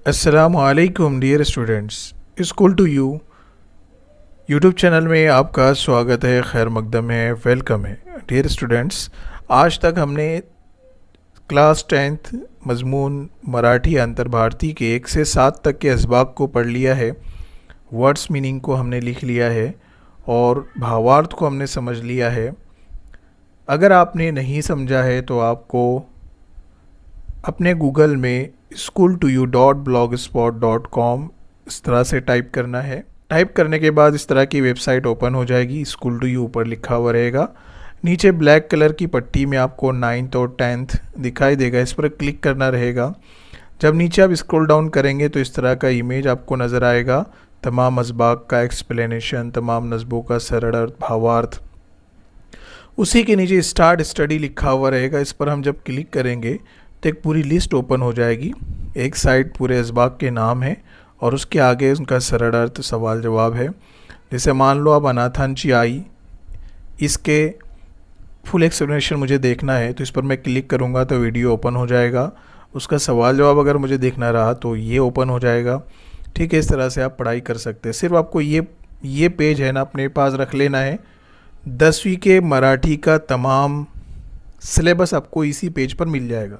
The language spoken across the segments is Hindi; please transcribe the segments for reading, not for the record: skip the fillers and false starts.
अस्सलामुअलैकुम dear students, school to you YouTube channel में आपका स्वागत है, खैर मकदम है, वेलकम है। डियर स्टूडेंट्स, आज तक हमने क्लास 10th मजमून मराठी अंतर्भारती के 1 से 7 तक के असबाक को पढ़ लिया है। वर्ड्स मीनिंग को हमने लिख लिया है और भावार्थ को हमने समझ लिया है। अगर आपने नहीं समझा है तो आपको अपने गूगल में school2u.blogspot.com इस तरह से टाइप करना है। टाइप करने के बाद इस तरह की वेबसाइट ओपन हो जाएगी। स्कूल टू यू ऊपर लिखा हुआ रहेगा। नीचे ब्लैक कलर की पट्टी में आपको 9th और 10th दिखाई देगा, इस पर क्लिक करना रहेगा। जब नीचे आप स्क्रॉल डाउन करेंगे तो इस तरह का इमेज आपको नज़र आएगा। तमाम असबाक का एक्सप्लेनेशन, तमाम नस्बों का सरल अर्थ, भावार्थ। उसी के नीचे स्टार्ट स्टडी लिखा हुआ रहेगा। इस पर हम जब क्लिक करेंगे तो एक पूरी लिस्ट ओपन हो जाएगी। एक साइड पूरे असबाक के नाम है और उसके आगे उनका सरल अर्थ, सवाल जवाब है। जैसे मान लो आप अनाथांची आई, इसके फुल एक्सप्लेनेशन मुझे देखना है तो इस पर मैं क्लिक करूँगा तो वीडियो ओपन हो जाएगा। उसका सवाल जवाब अगर मुझे देखना रहा तो ये ओपन हो जाएगा। ठीक है, इस तरह से आप पढ़ाई कर सकते हैं। सिर्फ आपको ये पेज है ना अपने पास रख लेना है। 10वीं के मराठी का तमाम सिलेबस आपको इसी पेज पर मिल जाएगा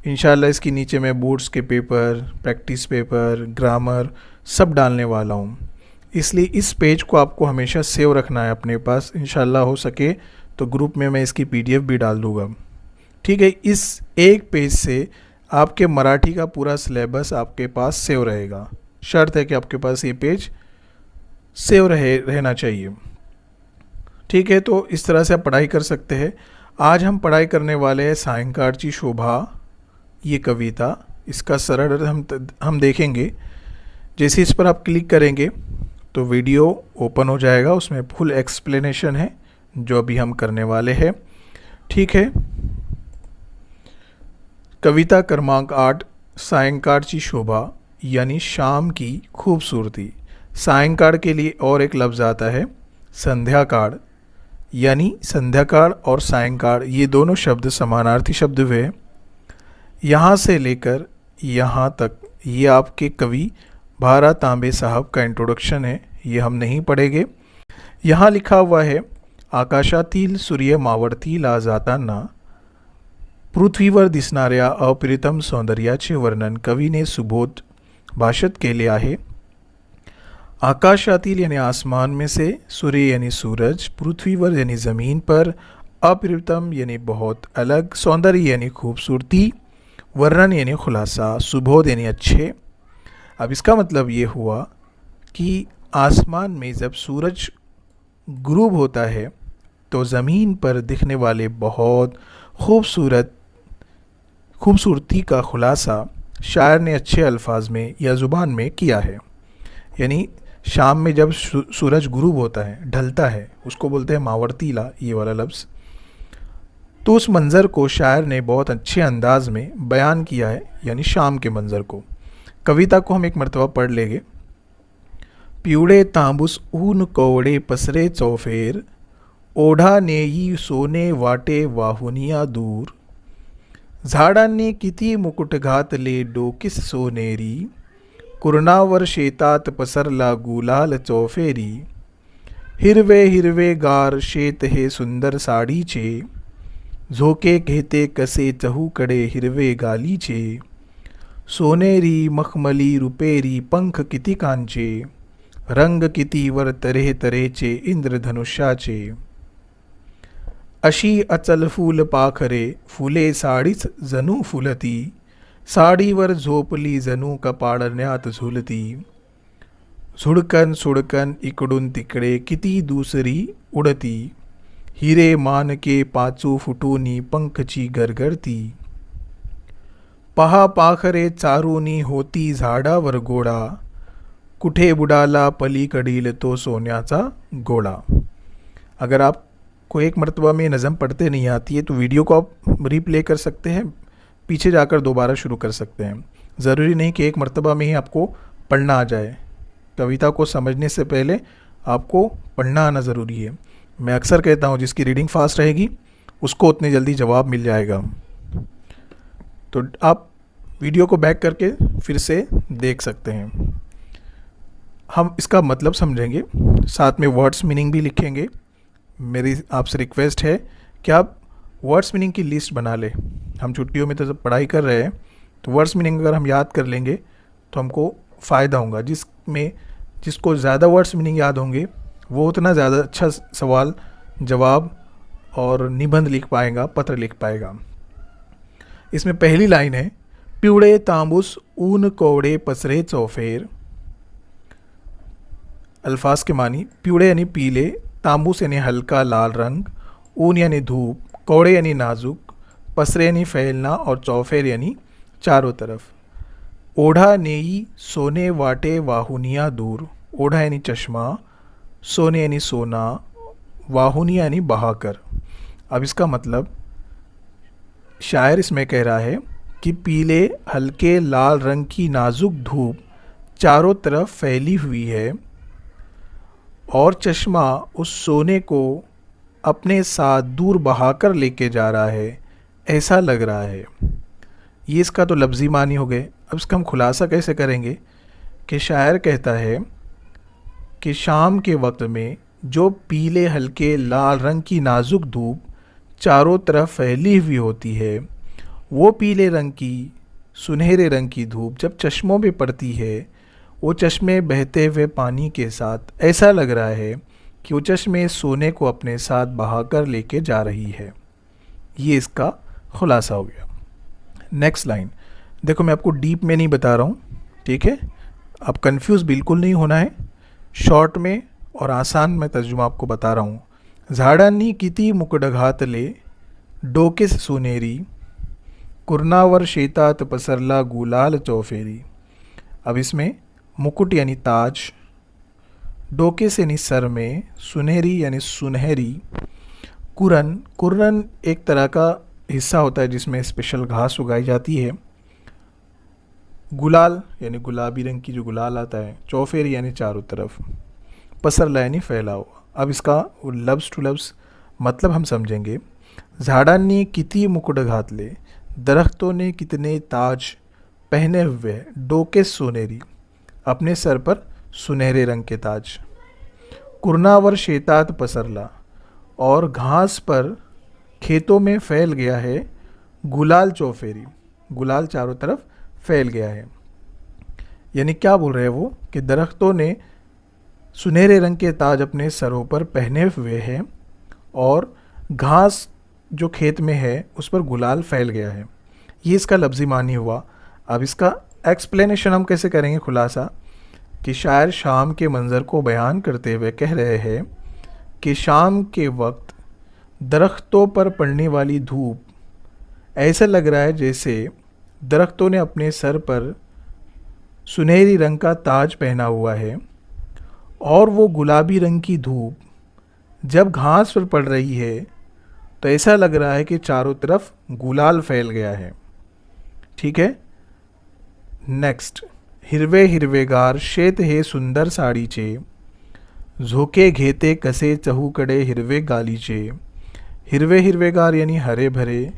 इंशाल्लाह। इसके नीचे मैं बोर्ड्स के पेपर, प्रैक्टिस पेपर, ग्रामर सब डालने वाला हूँ, इसलिए इस पेज को आपको हमेशा सेव रखना है अपने पास। इंशाल्लाह हो सके तो ग्रुप में मैं इसकी PDF भी डाल दूँगा। ठीक है, इस एक पेज से आपके मराठी का पूरा सिलेबस आपके पास सेव रहेगा। शर्त है कि आपके पास ये पेज सेव रहना चाहिए। ठीक है, तो इस तरह से आप पढ़ाई कर सकते हैं। आज हम पढ़ाई करने वाले हैं सायंकाळची शोभा, ये कविता। इसका सरल अर्थ हम देखेंगे। जैसे इस पर आप क्लिक करेंगे तो वीडियो ओपन हो जाएगा, उसमें फुल एक्सप्लेनेशन है जो अभी हम करने वाले हैं। ठीक है, कविता क्रमांक 8, सायंकाळची शोभा यानी शाम की खूबसूरती। सायंकाळ के लिए और एक लफ्ज़ आता है संध्याकाळ, यानी संध्याकाळ और सायंकाळ ये दोनों शब्द समानार्थी शब्द हुए। यहाँ से लेकर यहाँ तक ये आपके कवि भारत तांबे साहब का इंट्रोडक्शन है, ये हम नहीं पढ़ेंगे। यहाँ लिखा हुआ है, आकाशातील सूर्य मावळतीला जाताना पृथ्वीवर दिसणाऱ्या अप्रितम सौंदर्याचे वर्णन कवीने सुबोध भाषेत केले आहे। आकाशातील यानी आसमान में से, सूर्य यानी सूरज, पृथ्वीवर यानी ज़मीन पर, अप्रितम यानी बहुत अलग, सौंदर्य यानी खूबसूरती, वर्णन यानी खुलासा, सुबोध यानी अच्छे। अब इसका मतलब ये हुआ कि आसमान में जब सूरज गुरूब होता है तो ज़मीन पर दिखने वाले बहुत खूबसूरती का खुलासा शायर ने अच्छे अल्फाज में या ज़ुबान में किया है। यानी शाम में जब सूरज गुरूब होता है, ढलता है, उसको बोलते हैं मावळतीला, ये वाला लफ्ज़। तो उस मंज़र को शायर ने बहुत अच्छे अंदाज में बयान किया है, यानी शाम के मंज़र को। कविता को हम एक मरतबा पढ़ लेंगे। पिवळे तांबूस ऊन कोवळे पसरे चौफेर, ओढा नेई सोने वाटे वाहुनिया दूर, झाडांनी किती मुकुट घातले डोकीस सोनेरी, कुरणावर शेतात पसरला गुलाल चौफेरी, हिरवे हिरवे गार शेत हे सुंदर साडीचे, झोके घेते कसे चहूकडे हिरवे गालीचे, सोनेरी मखमली रुपेरी पंख किती कांचे, रंग किती वर तऱ्हे तऱ्हेचे इंद्रधनुष्याचे, अशी अचल फूल पाखरे फुले साडीच जणू फुलती, साडीवर झोपली जणू कपाळण्यात झुलती, झुडकन सुडकन इकडून तिकडे किती दुसरी उडती, हिरे मानके पाचू फुटूनी पंखची गरगरती, पहा पाखरे चारूनी होती झाडावर गोडा, कुठे बुडाला पलीकडील तो सोन्याचा गोळा। अगर आपको एक मरतबा में नज़म पढ़ते नहीं आती है तो वीडियो को आप रिप्ले कर सकते हैं, पीछे जाकर दोबारा शुरू कर सकते हैं। ज़रूरी नहीं कि एक मरतबा में ही आपको पढ़ना आ जाए। कविता को समझने से पहले आपको पढ़ना आना ज़रूरी है। मैं अक्सर कहता हूँ जिसकी रीडिंग फास्ट रहेगी उसको उतनी जल्दी जवाब मिल जाएगा। तो आप वीडियो को बैक करके फिर से देख सकते हैं। हम इसका मतलब समझेंगे, साथ में वर्ड्स मीनिंग भी लिखेंगे। मेरी आपसे रिक्वेस्ट है कि आप वर्ड्स मीनिंग की लिस्ट बना लें। हम छुट्टियों में तो जब पढ़ाई कर रहे हैं तो वर्ड्स मीनिंग अगर हम याद कर लेंगे तो हमको फ़ायदा होगा। जिसको ज़्यादा वर्ड्स मीनिंग याद होंगे वो उतना ज़्यादा अच्छा सवाल जवाब और निबंध लिख पाएगा, पत्र लिख पाएगा। इसमें पहली लाइन है, पिवड़े तांबूस ऊन कौड़े पसरे चौफेर। अल्फाज के मानी, पिवड़े यानी पीले, तांबूस यानी हल्का लाल रंग, ऊन यानी धूप, कौड़े यानी नाजुक, पसरे यानी फैलना और चौफेर यानी चारों तरफ। ओढ़ा नेई सोने वाटे वाहुनिया दूर। ओढ़ा यानी चश्मा, सोने यानी सोना, वाहुनिया यानी बहाकर। अब इसका मतलब शायर इसमें कह रहा है कि पीले हल्के लाल रंग की नाजुक धूप चारों तरफ फैली हुई है और चश्मा उस सोने को अपने साथ दूर बहाकर लेके जा रहा है, ऐसा लग रहा है। ये इसका तो लफ्ज़ी मानी हो गए। अब इसका हम खुलासा कैसे करेंगे कि शायर कहता है कि शाम के वक्त में जो पीले हल्के लाल रंग की नाजुक धूप चारों तरफ फैली हुई होती है, वो पीले रंग की सुनहरे रंग की धूप जब चश्मों पे पड़ती है, वो चश्मे बहते हुए पानी के साथ ऐसा लग रहा है कि वो चश्मे सोने को अपने साथ बहाकर लेके जा रही है। ये इसका खुलासा हो गया। नेक्स्ट लाइन देखो, मैं आपको डीप में नहीं बता रहा हूँ, ठीक है? आप कंफ्यूज बिल्कुल नहीं होना है। शॉर्ट में और आसान में तर्जुमा आपको बता रहा हूँ। झाडांनी किती मुकुडघातले डोके सोनेरी, कुरणावर शेतात पसरला गुलाल चौफेरी। अब इसमें मुकुट यानी ताज, डोके से यानी सर में, सुनहरी यानी सुनहरी, कुरन एक तरह का हिस्सा होता है जिसमें स्पेशल घास उगाई जाती है, गुलाल यानी गुलाबी रंग की जो गुलाल आता है, चौफेरी यानी चारों तरफ, पसरला यानी फैला हुआ। अब इसका लफ्ज़ टू लफ्ज़ मतलब हम समझेंगे। झाडांनी किती मुकुट घातले, दरख्तों ने कितने ताज पहने हुए, डोके सोनेरी अपने सर पर सुनहरे रंग के ताज, कुरणावर शेतात पसरला और घास पर खेतों में फैल गया है गुलाल चौफेरी, गुलाल चारों तरफ फैल गया है। यानी क्या बोल रहे हैं वो कि दरख्तों ने सुनहरे रंग के ताज अपने सरों पर पहने हुए हैं और घास जो खेत में है उस पर गुलाल फैल गया है। ये इसका लफ्ज़ी मानी हुआ। अब इसका एक्सप्लेनेशन हम कैसे करेंगे, खुलासा, कि शायर शाम के मंज़र को बयान करते हुए कह रहे हैं कि शाम के वक्त दरख्तों पर पड़ने वाली धूप ऐसा लग रहा है जैसे दरख्तों ने अपने सर पर सुनहरी रंग का ताज पहना हुआ है और वो गुलाबी रंग की धूप जब घास पर पड़ रही है तो ऐसा लग रहा है कि चारों तरफ गुलाल फैल गया है। ठीक है। नेक्स्ट, हिरवे हिरवेगार शेत हे सुंदर साडीचे, झोके घेते कसे चहूकडे हिरवे गालीचे। हिरवे हिरवेगार यानी हरे भरे,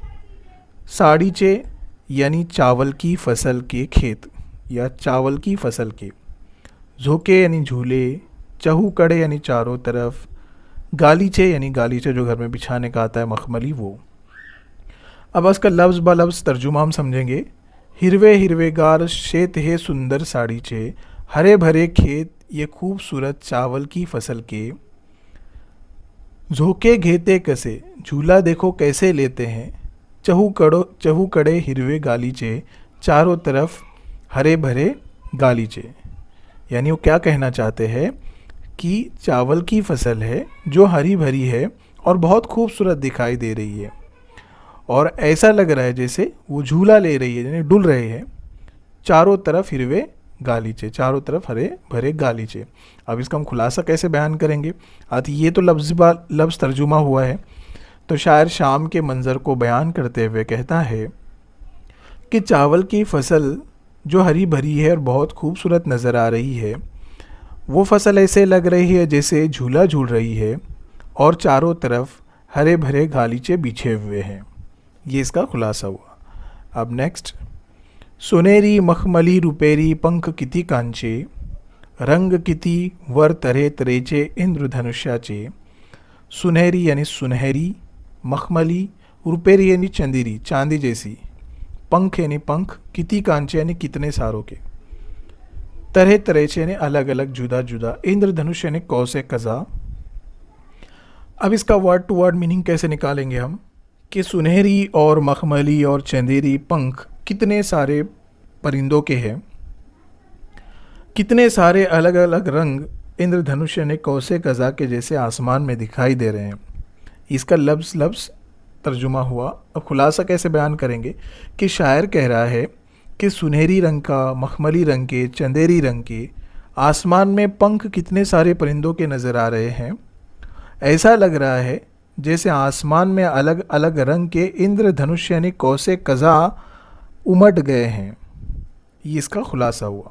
साडीचे यानी चावल की फसल के खेत या चावल की फसल के, झोके यानी झूले, चहूकड़े यानी चारों तरफ, गालीचे यानी गालीचे जो घर में बिछाने का आता है मखमली वो। अब इसका लफ्ज़ ब लफ्ज़ तर्जुमा हम समझेंगे। हिरवे हिरवेगार शेत है सुंदर साड़ीचे, हरे भरे खेत ये खूबसूरत चावल की फसल के, झोंके घेते कसे झूला देखो कैसे लेते हैं, चहूकड़े हिरवे गालीचे चारों तरफ हरे भरे गालीचे। यानी वो क्या कहना चाहते हैं कि चावल की फसल है जो हरी भरी है और बहुत खूबसूरत दिखाई दे रही है और ऐसा लग रहा है जैसे वो झूला ले रही है, यानी डुल रहे हैं, चारों तरफ हिरवे गालीचे, चारों तरफ हरे भरे गालीचे। अब इसका हम खुलासा कैसे बयान करेंगे? ये तो लफ्ज़ तर्जुमा हुआ है। तो शायर शाम के मंज़र को बयान करते हुए कहता है कि चावल की फसल जो हरी भरी है और बहुत खूबसूरत नज़र आ रही है, वो फसल ऐसे लग रही है जैसे झूला झूल रही है और चारों तरफ हरे भरे गालीचे बिछे हुए हैं। ये इसका खुलासा हुआ। अब नेक्स्ट, सोनेरी मखमली रुपेरी पंख किती कांचे, रंग किती वर तऱ्हे तऱ्हेचे इंद्रधनुष्याचे. सुनहरी यानी सुनहरी, मखमली, रुपेरी यानी चंदेरी चांदी जैसी, पंख यानी पंख, किती कांचे यानी कितने सारों के, तरह तरह यानी अलग अलग जुदा जुदा, इंद्रधनुष यानी कौसे कज़ा. अब इसका वर्ड टू वर्ड मीनिंग कैसे निकालेंगे हम कि सुनहरी और मखमली और चंदेरी पंख कितने सारे परिंदों के हैं, कितने सारे अलग अलग रंग इंद्रधनुष यानी कौसे कज़ा के जैसे आसमान में दिखाई दे रहे हैं. इसका लफ्ज़ लफ्ज़ तर्जुमा हुआ. अब खुलासा कैसे बयान करेंगे कि शायर कह रहा है कि सुनहरी रंग का, मखमली रंग के, चंदेरी रंग के आसमान में पंख कितने सारे परिंदों के नज़र आ रहे हैं. ऐसा लग रहा है जैसे आसमान में अलग अलग रंग के इंद्रधनुष यानी कौसे कज़ा उमट गए हैं. ये इसका खुलासा हुआ.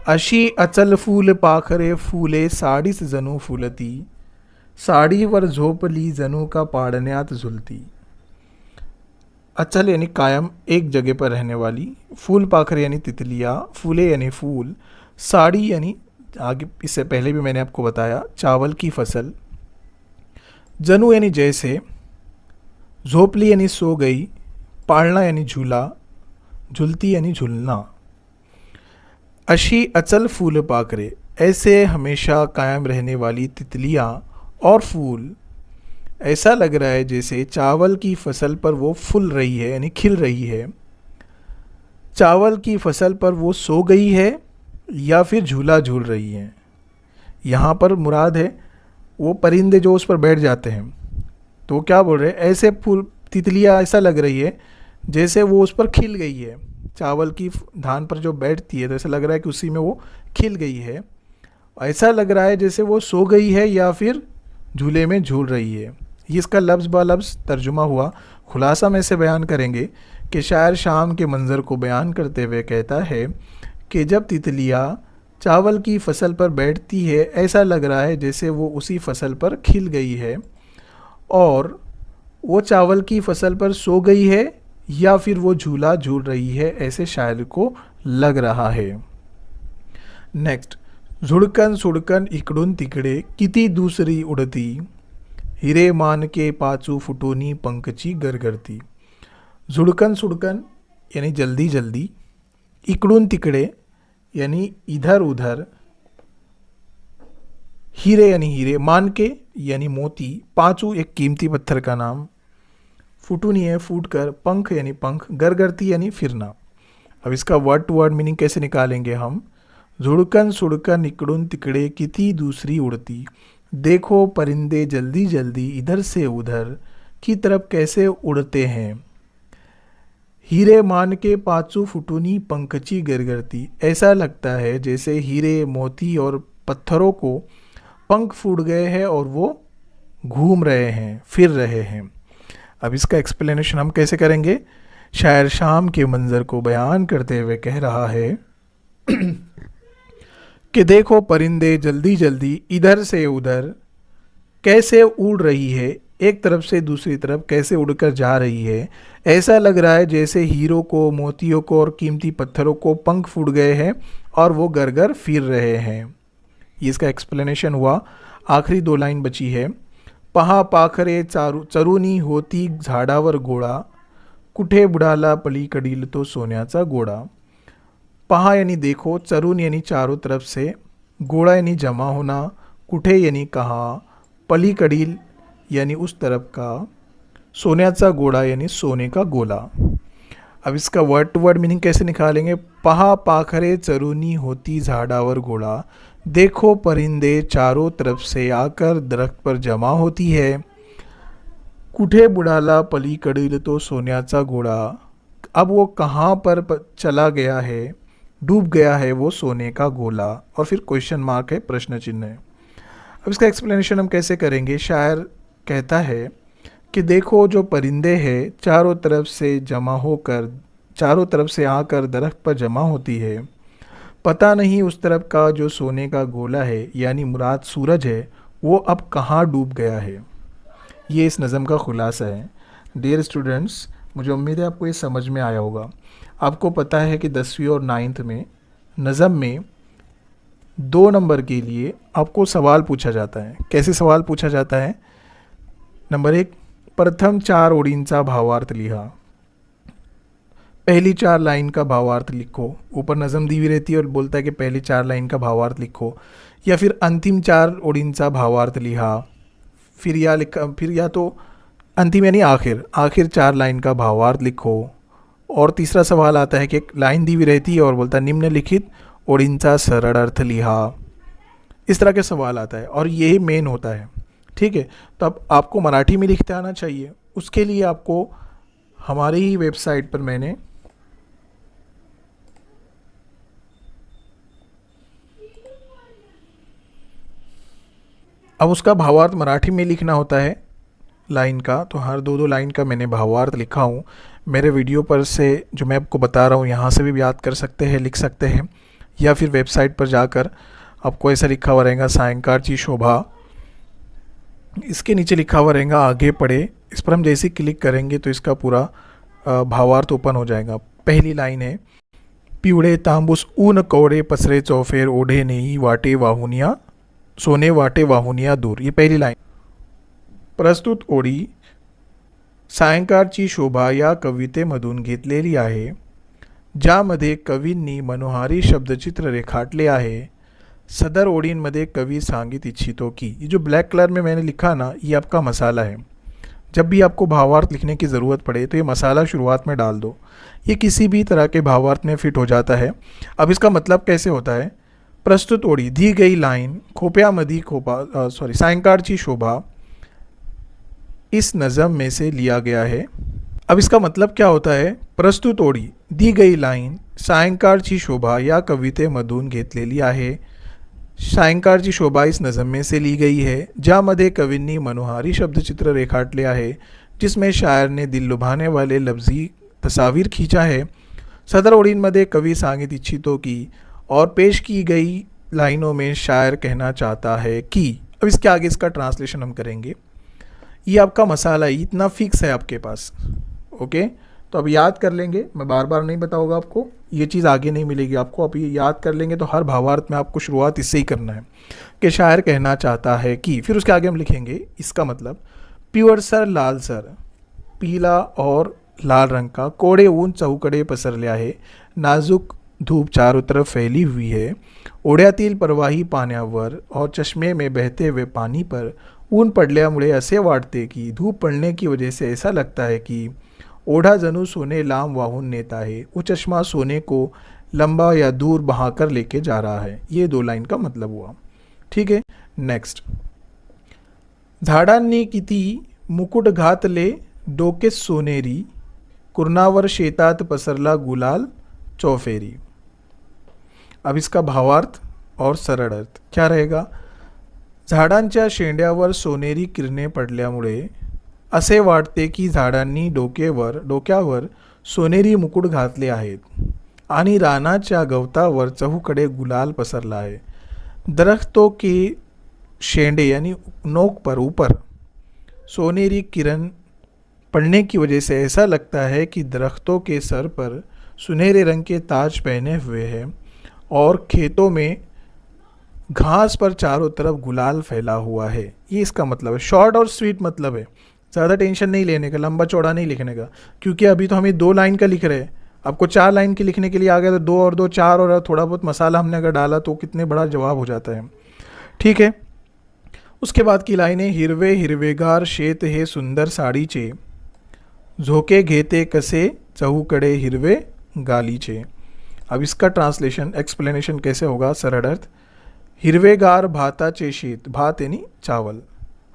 अशी अचल फूल पाखरे फूले साडीच जणू फुलती, साडीवर झोपली जणू का पाडण्यात झुलती. अचल यानी कायम, एक जगह पर रहने वाली, फूल पाखरे यानी तितलियाँ, फूले यानी फूल, साड़ी यानी आगे इससे पहले भी मैंने आपको बताया चावल की फसल, जनु यानी जैसे, झोपली यानी सो गई, पालना यानी झूला, झुलती यानी झूलना. अशी अचल फूल पाखरे, ऐसे हमेशा कायम रहने वाली तितलियाँ और फूल, ऐसा लग रहा है जैसे चावल की फसल पर वो फूल रही है यानी खिल रही है, चावल की फसल पर वो सो गई है या फिर झूला झूल रही है. यहाँ पर मुराद है वो परिंदे जो उस पर बैठ जाते हैं. तो क्या बोल रहे हैं, ऐसे फूल तितलियाँ ऐसा लग रही है जैसे वो उस पर खिल गई है. चावल की धान पर जो बैठती है तो ऐसा लग रहा है कि उसी में वो खिल गई है. ऐसा लग रहा है जैसे वो सो गई है या फिर झूले में झूल रही है. ये इसका लफ्ज़ ब लफ्ज़ तर्जुमा हुआ. खुलासा में से बयान करेंगे कि शायर शाम के मंज़र को बयान करते हुए कहता है कि जब तितलियाँ चावल की फसल पर बैठती है ऐसा लग रहा है जैसे वो उसी फसल पर खिल गई है और वो चावल की फसल पर सो गई है या फिर वो झूला झूल रही है, ऐसे शायर को लग रहा है. नेक्स्ट, झुडकन सुडकन इकडून तिकडे किती दुसरी उडती, हिरे मान के पाचू फुटोनी पंखची गरगरती. झुडकन सुडकन यानी जल्दी जल्दी, इकडून तिकडे यानी इधर उधर, हीरे यानी हीरे, मान के यानी मोती, पाचू एक कीमती पत्थर का नाम, फुटूनी है फूट कर, पंख यानी पंख, गरगरती यानी फिरना. अब इसका वर्ड टू वर्ड मीनिंग कैसे निकालेंगे हम. झुडकन सुडकन इकडून तिकडे किती दूसरी उड़ती, देखो परिंदे जल्दी जल्दी इधर से उधर की तरफ कैसे उड़ते हैं. हीरे मान के पाचू फुटूनी पंखची गरगरती, ऐसा लगता है जैसे हीरे मोती और पत्थरों को पंख फूट गए हैं और वो घूम रहे हैं, फिर रहे हैं. अब इसका एक्सप्लेनेशन हम कैसे करेंगे. शायर शाम के मंज़र को बयान करते हुए कह रहा है कि देखो परिंदे जल्दी जल्दी इधर से उधर कैसे उड़ रही है, एक तरफ से दूसरी तरफ कैसे उड़कर जा रही है. ऐसा लग रहा है जैसे हीरों को, मोतियों को और कीमती पत्थरों को पंख फूट गए हैं और वो घर घर फिर रहे हैं. ये इसका एक्सप्लेनेशन हुआ. आखिरी 2 लाइन बची है. पहा पाखरे चरुनी होती झाडावर गोळा, कुठे बुडाला पलीकडील तो सोन्याचा गोळा. पहा यानी देखो, चरून यानी चारों तरफ से, गोळा यानी जमा होना, कुठे यानी कहाँ, पलीकडील यानी उस तरफ का, सोन्याचा गोळा यानी सोने का गोला. अब इसका वर्ड टू वर्ड मीनिंग कैसे निकालेंगे. पहा पाखरे चरुनी होती झाडावर गोळा, देखो परिंदे चारों तरफ से आकर दरख्त पर जमा होती है, कुठे बुडाला पलीकडील तो सोन्याचा गोळा, अब वो कहाँ पर चला गया है, डूब गया है वो सोने का गोला. और फिर क्वेश्चन मार्क है, प्रश्न चिन्ह है. अब इसका एक्सप्लेनेशन हम कैसे करेंगे. शायर कहता है कि देखो जो परिंदे हैं चारों तरफ से जमा होकर, चारों तरफ से आकर दरख्त पर जमा होती है, पता नहीं उस तरफ का जो सोने का गोला है यानी मुराद सूरज है वो अब कहाँ डूब गया है. ये इस नज़म का खुलासा है. डियर स्टूडेंट्स, मुझे उम्मीद है आपको ये समझ में आया होगा. आपको पता है कि 10वीं और 9th में नज़म में 2 नंबर के लिए आपको सवाल पूछा जाता है। कैसे सवाल पूछा जाता है? नंबर 1, प्रथम 4 ओळींचा भावार्थ लिहा। पहली 4 लाइन का भावार्थ लिखो। ऊपर नज़म दी हुई रहती है और बोलता है कि पहली 4 लाइन का भावार्थ लिखो। या फिर अंतिम 4 ओळींचा भावार्थ लिहा। फिर या तो अंतिम यानी आखिर 4 लाइन का भावार्थ लिखो। और तीसरा सवाल आता है कि एक लाइन दी हुई रहती है और बोलता है निम्नलिखित ओळींचा सरल अर्थ लिहा। इस तरह के सवाल आता है और यही मेन होता है। ठीक है, तो अब आपको मराठी में लिखते आना चाहिए। उसके लिए आपको हमारी ही वेबसाइट पर मैंने अब उसका भावार्थ मराठी में लिखना होता है लाइन का। तो हर 2-2 लाइन का मैंने भावार्थ लिखा हूँ। मेरे वीडियो पर से जो मैं आपको बता रहा हूँ यहाँ से भी याद कर सकते हैं, लिख सकते हैं, या फिर वेबसाइट पर जाकर आपको ऐसा लिखा हुआ रहेगा सायंकाळची शोभा। इसके नीचे लिखा हुआ रहेगा आगे पढ़े। इस पर हम जैसे ही क्लिक करेंगे तो इसका पूरा भावार्थ ओपन हो जाएगा। पहली लाइन है, पिवळे तांबूस ऊन कवडे पसरे चौफेर ओढे नेई वाटे वाहुनिया सोने वाटे वाहुनिया दूर। ये पहली लाइन। प्रस्तुत ओळी सायंकाळची शोभा या कवितेमधून घेतलेली आहे, ज्यामध्ये कवींनी मनोहारी शब्दचित्र रेखाटले आहे। सदर ओळींमध्ये कवि सांगित इच्छितो की, ये जो ब्लैक कलर में मैंने लिखा ना, ये आपका मसाला है। जब भी आपको भावार्थ लिखने की ज़रूरत पड़े तो ये मसाला शुरुआत में डाल दो। ये किसी भी तरह के भावार्थ में फिट हो जाता है। अब इसका मतलब कैसे होता है? प्रस्तुत ओळी, दी गई लाइन खोप्यामधी सायंकाळची शोभा इस नज़म में से लिया गया है। अब इसका मतलब क्या होता है? प्रस्तुत ओळी, दी गई लाइन सायंकाळची शोभा या कवितेमधून घेतलेली आहे। सायंकाळची शोभा इस नज़म में से ली गई है, ज्यामध्ये कवींनी मनोहारी शब्दचित्र रेखाटले आहे, जिसमें शायर ने दिल लुभाने वाले लफ्जी तस्वीर खींचा है। सदर ओळींमध्ये कवि सांगित इच्छितो की, और पेश की गई लाइनों में शायर कहना चाहता है कि। अब इसके आगे इसका ट्रांसलेशन हम करेंगे। ये आपका मसाला इतना फिक्स है आपके पास। ओके, तो अब याद कर लेंगे। मैं बार बार नहीं बताऊंगा आपको, ये चीज़ आगे नहीं मिलेगी आपको। अब ये याद कर लेंगे तो हर भावार्थ में आपको शुरुआत इससे ही करना है कि शायर कहना चाहता है कि। फिर उसके आगे हम लिखेंगे इसका मतलब, पिवळसर लालसर, पीला और लाल रंग का, कोडे ऊन चहूकडे पसरले आहे, नाजूक धूप चारों तरफ फैली हुई है, ओढ्यातील प्रवाही पाण्यावर और चष्मे में बहते हुए पानी पर ऊन पडल्यामुळे असे वाटते कि, धूप पड़ने की वजह से ऐसा लगता है कि ओढ़ा जणू सोने लांब वाहून नेता है, वो चश्मा सोने को लंबा या दूर बहाकर लेके जा रहा है। ये 2 लाइन का मतलब हुआ। ठीक है, नेक्स्ट। झाडांनी किती मुकुट घातले डोके सोनेरी, कुरणावर शेतात पसरला गुलाल चौफेरी। अब इसका भावार्थ और सरळ अर्थ क्या रहेगा? झाडांच्या शेंड्यावर सोनेरी किरणे पडल्यामुळे असे वाटते की झाडांनी डोक्यावर सोनेरी मुकुट घातले आहेत आणि रानाच्या गवतावर चहूकडे गुलाल पसरला आहे। दरख्तों के शेंडे यानी नोक पर ऊपर सोनेरी किरण पड़ने की वजह से ऐसा लगता है कि दरख्तों के सर पर सुनहरे रंग के ताज पहने हुए हैं और खेतों में घास पर चारों तरफ गुलाल फैला हुआ है। ये इसका मतलब है। शॉर्ट और स्वीट मतलब है, ज़्यादा टेंशन नहीं लेने का, लंबा चौड़ा नहीं लिखने का, क्योंकि अभी तो हमें 2 लाइन का लिख रहे हैं। आपको 4 लाइन के लिखने के लिए आ गया तो 2 और 2 4, और थोड़ा बहुत मसाला हमने अगर डाला तो कितने बड़ा जवाब हो जाता है। ठीक है, उसके बाद की लाइनें, हिरवे हिरवेगार शेत हे सुंदर साडीचे, झोके घेते कसे चहूकडे हिरवे गालीचे। अब इसका ट्रांसलेशन एक्सप्लेनेशन कैसे होगा? सरळ अर्थ, हिरवेगार भाताचे शेत, भात यानी चावल,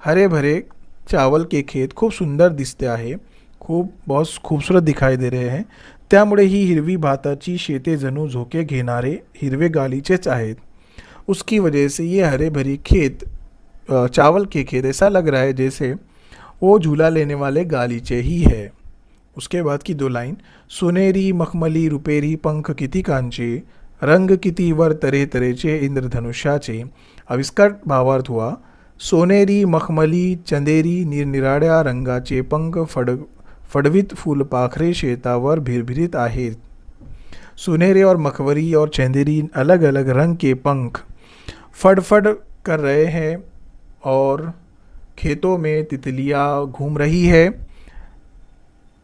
हरे भरे चावल के खेत खूब सुंदर दिसते आहे, बहुत खूबसूरत दिखाई दे रहे हैं, त्यामुळे ही हिरवी भाताची शेते जणू झोके घेणारे हिरवे गालीचेच आहेत। उसकी वजह से ये हरे भरी खेत, चावल के खेत ऐसा लग रहा है जैसे वो झूला लेने वाले गालीचे ही है। उसके बाद की 2 लाइन, सोनेरी मखमली रुपेरी पंख किती कांचे, रंग किती वर तरे तरेचे इंद्रधनुष्याचे। अब इसका भावार्थ हुआ, सोनेरी मखमली चंदेरी निरनिराळ्या रंगाचे पंख फडवीत फुलपाखरे शेतावर भिरभिरीत आहेत। सुनहरे और मखमली और चंदेरी अलग अलग रंग के पंख फड़फड़ कर रहे हैं और खेतों में तितलियां घूम रही है।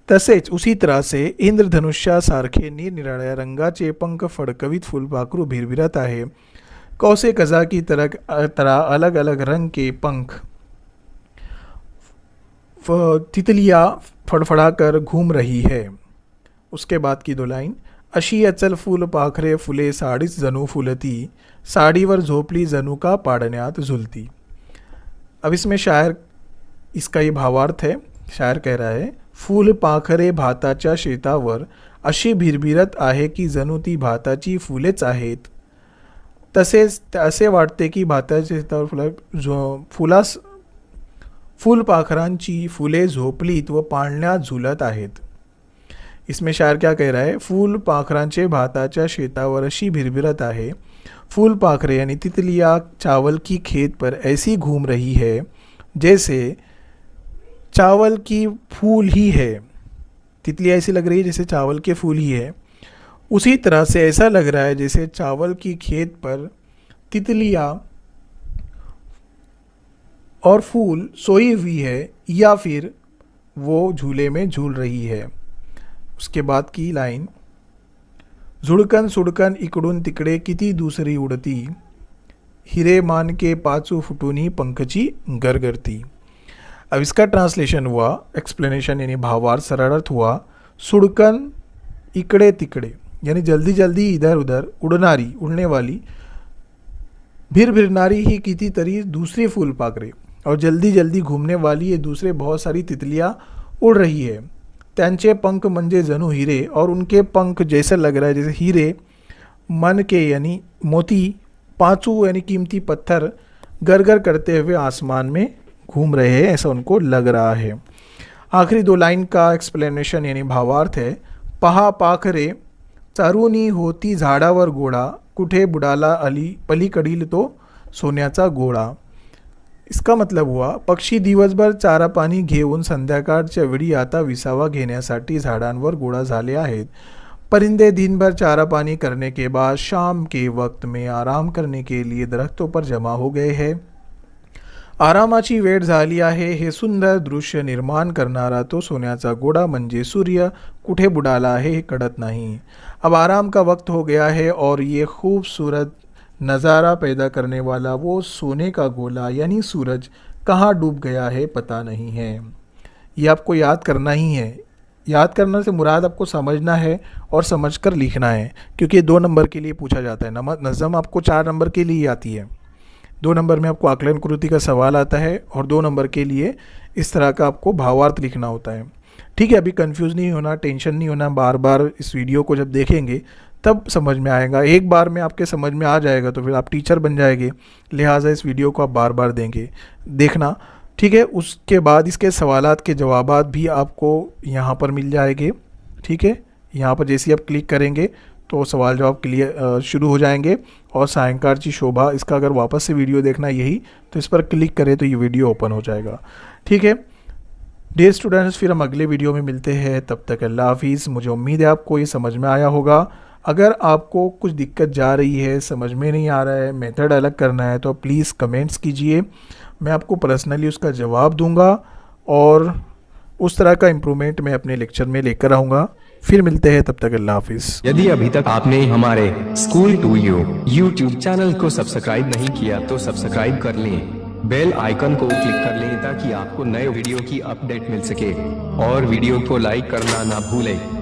तसेच उसी तरह से इंद्रधनुष्यासारखे निरनिराळ्या रंगाचे पंख फडकवीत फुलपाखरू भिरभिरत आहे। कौसे कजा की तरह अलग अलग रंग के पंख तितलियां फड़फड़ाकर घूम रही है। उसके बाद की 2 लाइन, अशी अचल फूल पाखरे फुले साडीच जणू फुलती, साडीवर झोपली जणू का पाडण्यात झुलती। अब इसमें शायर, इसका ये भावार्थ है। शायर कह रहा है, फूल पाखरे भाताच्या शेतावर अशी भिरभिरत आहे की जणू ती भाताची फुलेच आहेत। तसेच असे वाटते की भाताच्या शेतावर फुलपाखरांची फुले झोपलीत व पाळण्यात झुलत आहेत। इसमें शायर क्या कह रहा है, फूल पाखरांचे भाताच्या शेतावर अशी भिरभिरत आहे। फूल पाखरे यानी तितलियाँ चावल की खेत पर ऐसी घूम रही है जैसे चावल की फूल ही है। तितलियाँ ऐसी लग रही है जैसे चावल के फूल ही है। उसी तरह से ऐसा लग रहा है जैसे चावल की खेत पर तितलियाँ और फूल सोई हुई है या फिर वो झूले में झूल रही है। उसके बाद की लाइन, झुडकन सुडकन इकडून तिकडे किती दूसरी उडती, हिरे मान के पाचू फुटूनी पंखची गरगरती। अब इसका ट्रांसलेशन हुआ, एक्सप्लेनेशन यानी भावार्थ सरल अर्थ हुआ, सुडकन इकडे तिकडे यानी जल्दी जल्दी इधर उधर उड़नारी उड़ने वाली, भिरभिरनारी ही कितीतरी दूसरी फूलपाखरे और जल्दी जल्दी घूमने वाली ये दूसरे बहुत सारी तितलियाँ उड़ रही है। त्यांचे पंख म्हणजे जणू हीरे और उनके पंख जैसे लग रहा है जैसे हीरे, मन के यानी मोती, पाँचू यानी कीमती पत्थर गरगर करते हुए आसमान में घूम रहे हैं, ऐसा उनको लग रहा है। आखिरी 2 लाइन का एक्सप्लेनेशन यानी भावार्थ है, पहा पाखरे चारुनी होती झाडावर गोळा, कुठे बुडाला अली पलीकडील तो सोन्याचा गोळा। इसका मतलब हुआ, पक्षी दिवसभर चारा पाणी घेऊन संध्याकाळच्या वेळी आता विसावा घेण्यासाठी झाडांवर गोळा झाले आहेत। परिंदे दिन भर चारा पानी करने के बाद शाम के वक्त में आराम करने के लिए दरख्तों पर जमा हो गए हैं। आरामाची वेळ झाली आहे हे सुंदर दृश्य निर्माण करणारा तो सोन्याचा गोळा म्हणजे सूर्य कुठे बुडाला आहे हे कळत नहीं। अब आराम का वक्त हो गया है और ये खूबसूरत नज़ारा पैदा करने वाला वो सोने का गोला यानी सूरज कहाँ डूब गया है पता नहीं है। ये आपको याद करना ही है। याद करने से मुराद आपको समझना है और समझकर लिखना है, क्योंकि ये 2 नंबर के लिए पूछा जाता है। नज़म आपको 4 नंबर के लिए आती है। 2 नंबर में आपको आकलन कृति का सवाल आता है और 2 नंबर के लिए इस तरह का आपको भावार्थ लिखना होता है। ठीक है, अभी कंफ्यूज नहीं होना, टेंशन नहीं होना। बार बार इस वीडियो को जब देखेंगे तब समझ में आएगा। एक बार में आपके समझ में आ जाएगा तो फिर आप टीचर बन जाएंगे, लिहाजा इस वीडियो को आप बार बार देखना। ठीक है, उसके बाद इसके सवालात के जवाबात भी आपको यहाँ पर मिल जाएंगे। ठीक है, यहाँ पर जैसे ही आप क्लिक करेंगे तो सवाल जवाब क्लियर शुरू हो जाएंगे। और सायंकाळची शोभा, इसका अगर वापस से वीडियो देखना यही तो इस पर क्लिक करें तो ये वीडियो ओपन हो जाएगा। ठीक है डियर स्टूडेंट्स, फिर हम अगले वीडियो में मिलते हैं। तब तक अल्लाह हाफिज़। मुझे उम्मीद है आपको ये समझ में आया होगा। अगर आपको कुछ दिक्कत जा रही है, समझ में नहीं आ रहा है, मेथड अलग करना है, तो प्लीज़ कमेंट्स कीजिए। मैं आपको पर्सनली उसका जवाब दूंगा और उस तरह का इम्प्रूवमेंट मैं अपने लेक्चर में लेकर आऊँगा। फिर मिलते हैं, तब तक अल्लाह हाफिज़। यदि अभी तक आपने हमारे school to you YouTube channel को सब्सक्राइब नहीं किया तो सब्सक्राइब कर लें, बेल आइकन को क्लिक कर लें ताकि आपको नए वीडियो की अपडेट मिल सके और वीडियो को लाइक करना ना भूलें।